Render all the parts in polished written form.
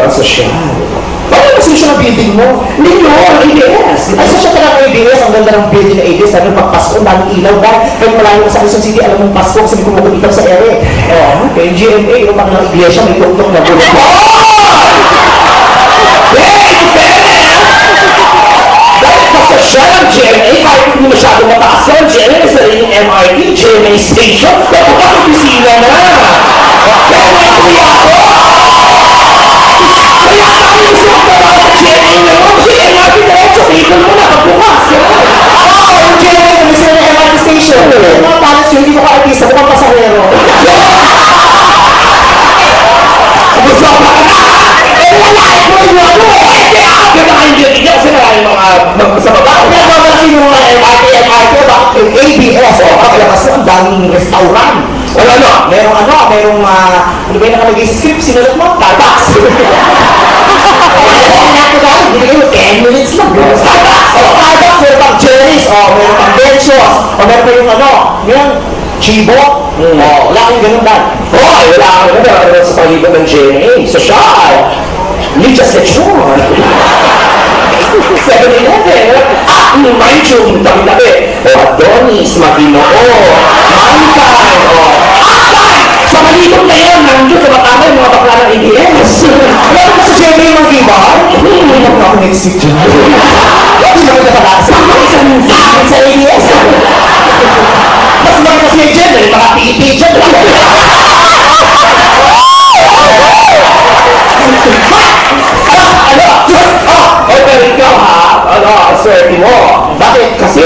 Social. Bakit kasi siya ng building mo? Hindi yun, ABS. Ay, sa siya talaga ABS, ang ganda ng building na ABS. Sabi pag Pasko, daming ilaw dahil kahit malayo sa Quezon City, alam mong Pasko kasi may kumukulitaw sa ere. Oh, okay, GMA, yung mga iglesia, may tungtong na gulo. Dahil pasasya ng GMA, kahit hindi masyado mataas yun, GMA, may sariling MRT, GMA station, kapag ang opisina na. Kaya may kuya ako! Kaya tayo gusto magtrabaho sa GMA ngayon. GMA diretso, ikon mo na pagbukas. Oo, yung GMA na mismo ng MRT station. Mga palas yun, hindi ko ka-artista, mukhang pasahero. Gusto ko ba ka na? Eh, wala, ito yung ano eh. Kaya ganda kayo dito kasi maraming mga sa baba. Kaya mamalaki yung mga MRT, bakit yung ABS, kakalakas mo, ang daming restaurant. O ano, merong ano ba yung nakalagay sa script, sinulat mo? Starbucks! Binigay mo 10 minutes lang. Starbucks! Starbucks, meron pang Jerry's, meron pang Benchos, meron pa yung ano, yung Chibo. Wala kang ganun dahil. Wala kang ganun sa pag-ibig ng GMA. Social! Lichas Lechon! 7-Eleven! Mind you, tabi-tabi. Adonis, Maginoo, Mantan, sa malitong na yun, nandiyo tumatama yung mga bakla ng ABS. Alam mo sa GMA yung mga gibar? Hindi na ako next week dyan. Hindi na kita pala sa ABS. Mas maganda siya dyan, dahil mga PEP dyan. Pero ikaw ha, swerte mo. Bakit? Kasi,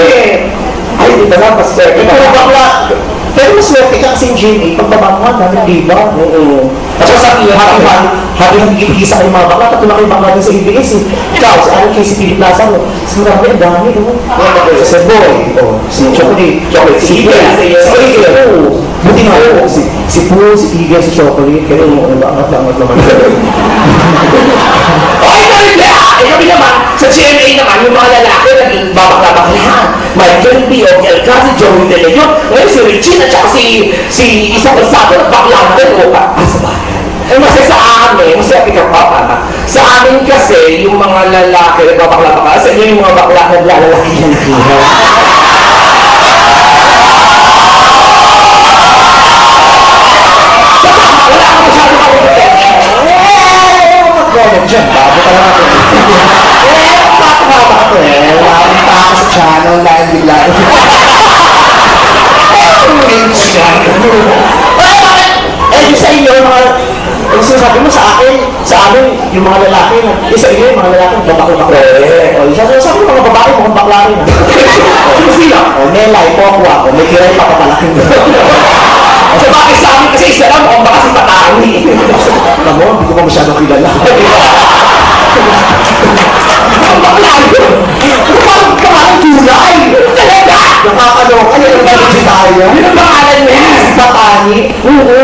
ay, di ba lang, swerte ka. Pero bakla, pero mas swerte ka kasi yung GMA, pagbabanguhan, daming diba? At saka sabi niya, habang nagigigisa kayo mga bakla, tatulak kayo bakla din sa ABS eh. Ikaw, sa ano kayo si Philip Plaza mo, sa marami, ang dami, no? Sa Seboy, si Chocolate, si Eagle, buti nga ako, si Poo, si Eagle, si Chocolate, kaya yung angat-angat naman. Kami naman, sa GMA naman, yung mga lalaki naging babakla-baklahan. Michael P. Ocasio, Joey De Leon, ngayon si Richie, at saka si isang Gonzago, nagbakla din o pa. Sa bahay. Kasi sa amin, masaya ka pa, tama. Sa amin kasi, yung mga lalaki nagbabakla-baklahan, sa inyo yung mga bakla naglalaki ng kina. Wala ka masyado ka comment dyan, bago ka lang natin. Bakit wala akong tako sa channel dahil bigla. Yung sa inyo, yung sinasabi mo sa akin, sa amin, yung mga lalaki, sa inyo yung mga lalaki, babakla-bakla. Sabi yung mga babae, mukhang bakla rin. Sino sila? Melay, Pokwa, may kiray pa papalaking. So bakit sa amin kasi isa lang, mukhang baka si Patani. Alam mo, hindi ko pa masyadong kilala. Ang bakla yun! Parang kamarang kulay! Talaga! Nakakaloka, yan ang galing si tayo. Yun ang pangalan niya? Patani? Oo.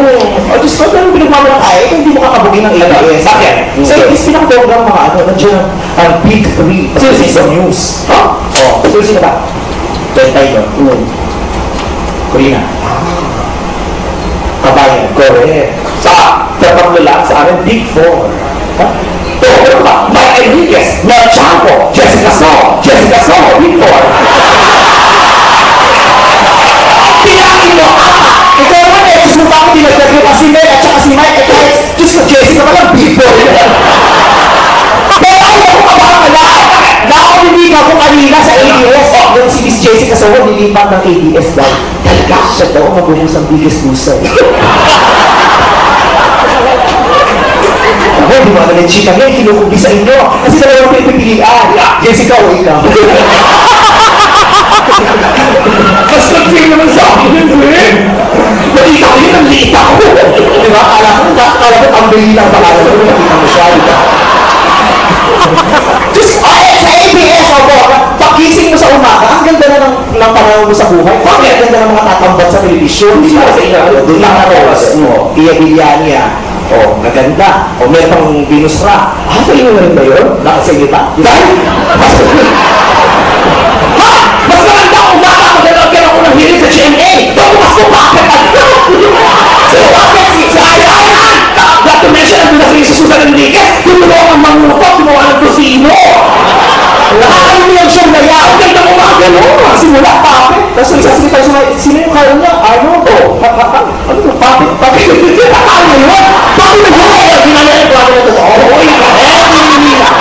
O, Diyos ko, pero pinagmamalang ay, hindi mo kakabugin ng ABS. Bakit? So, is pinakadobang mga ano, nandiyan ang Big 3. Sino sa news? Oo. Sino ba? Bentay doon. Corina. Kabayan. Correct. Sa paglulang sa amin, Big 4. Ha? Pero ba? Maya Enriquez, Mel Chanco, Jessica So, Big 4. Pinangin mo, ikaw naman eh, gusto mo ba ako dinagdag yung si Mel at saka si Mike, kahit Diyos ko, Jessica pa lang, Big 4. Pero ayaw ko kabakala. Nakakalimutan ko kanina sa ABS. Doon si Miss Jessica So, nilipat ng ABS daw. Talaga siya daw, mabuhos ang biggest loser. Ako, di ba naman chika ngayon, kinukubi sa inyo. Kasi dalawang pinipilian. Jessica o ikaw. Mas nag-feel naman sa akin yun, eh. Nakita ko yun, ang liit ako. Di ba? Kala ko, ang bili lang pangalan ko, nakita mo siya, di ba? Just, sa ABS, pagising mo sa umaga, ang ganda na ng panahon mo sa buhay. Bakit ang ganda ng mga tatambat sa telebisyon? Di ba sa inyo? Doon lang ako, Tia Villania. Naganda. Meron pang Venus Ra. Kayo na rin ba yun? Nakasalita? Dahil? Mas maganda kung baka magdalagyan ako ng hiling sa GMA. Doon mas kumakit. So, bakit? Sa ayayan! Not to mention, ang nasa yung susunod ng likas, kinuha ang manguto, kinuha ng tusino. Nakakain mo yung siyang naya, ang ganda mo mga gano'n, simula, papit. Tapos nagsasalita siya, sino yung kaya niya? Ano to? Ano to? Papit, papit. Nakakain mo yun? Papit na yun! Ginala yung plano na to. Oo, ito na,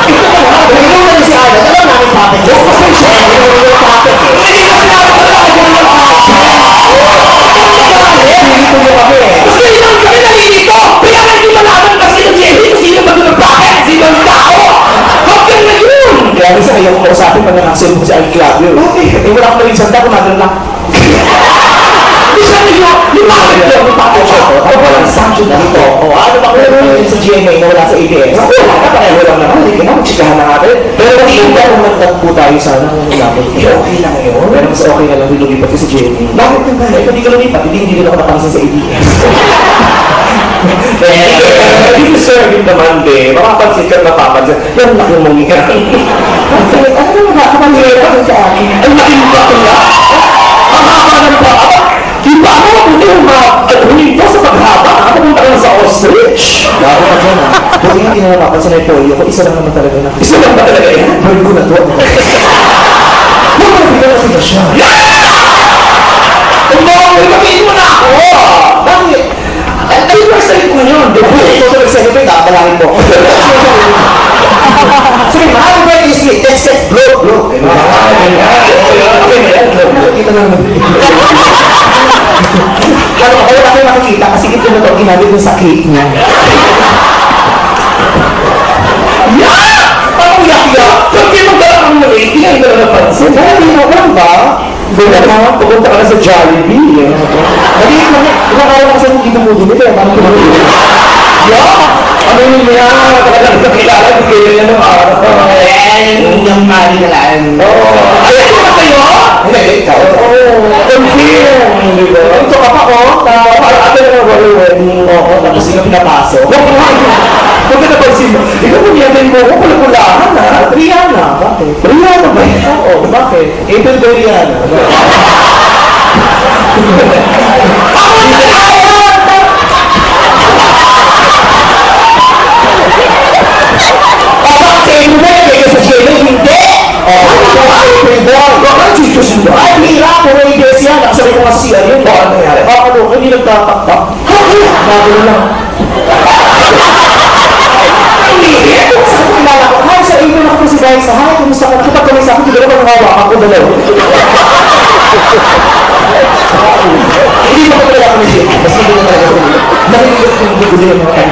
ito na si Ada, alam namin papit. Yung pasensya, yung papit. Hindi ko sinabi ko lang, yung papit. Nalilito mo kami eh. Gusto nyo naman kami nalilito! Kaya nga hindi malaman kasi ng Jenny kung sino ba doon ang bakit, sino ang tao! Hanggang na yun! Kaya minsan ayaw ko kausapin pag nakasal mo si Al Clavio. Okay. Eh wala akong naging sanda, kumagal lang. Hindi siya nyo, yung bakit siya to? Ako walang sanction dito. O ano ba kung sa GMA na wala sa ABS? Wala ka pareho lang naman. Hindi ka na, magsikahan na natin. Pero hindi ka kung nagtagpo tayo sana kung nilapot. Okay lang yun. Pero mas okay na lang lumipat ka sa GMA. Bakit ka ba? Hindi ka lumipat, hindi ako napansin sa ABS. Hindi ko serving naman din. Makapansin ka napapansin. Yan laki mong yan. Ano naman nakakapansin ka sa akin? Ang laking ba ko na? Ang haba ng ba? Iba ako kung yung huminto sa paghaba. Ako punta ka na sa ostrich. Laro ka dyan ha. Buti nga hindi na napapansin na yung polio ko. Isa lang naman talaga na. Isa lang ba talaga yan? Balik ko na to. Huwag mo nabigyan na sila siya. Kung makiin mo na ako. Bakit? Ay, first time ko yun. Ito sa nagsasabi, nakabalangin mo. Sige, mahal ba yung isli? Text, blow. Okay, kita na naman. Ano, wala kayo makikita kasi ito na ito, ginamit yung sa cake niya. Yeah! Parang yak-yak! Pag kinagalang ang mali, hindi ka na napansin. Hindi mo lang ba? Bula na, pupunta ka na sa Jollibee. Hindi, nakakawa kasi yung dito mo din. Parang pinag-ulit. Yeah! Ano yun niya? Talagang nakilala ko kayo yan ng araw. Yung mali na lang. Oo. Ay, ito na kayo? Hindi, ikaw. Oo. Confirm. Hindi ba? Ito ka pa ko. Parang ato na wedding. Oo, tapos sino pinapasok. Huwag ka napansin mo. Ikaw kung yamin mo, kung pala-pulahan ha. Rihanna. Bakit? Rihanna ba yun? Oo, bakit? April ba Rihanna? Ako na sa Jenny, hindi! Ay, Pridor! Bakit susunod? Ay, hira! Puro ideas yan! Nakasabi ko nga sa CR yun. Bakit nangyari? Ano? Hindi nagtataktak. Bago na lang. Hindi! Saan ko kilala ko? Hi, sa inyo na ko si Guys. Hi, kumusta ka? Kapag kami sa akin, hindi naman hawakan ko dalaw. Hindi mo ko talaga kami siya. Mas hindi mo talaga kami. Nakikilit ko yung gugulo ng mga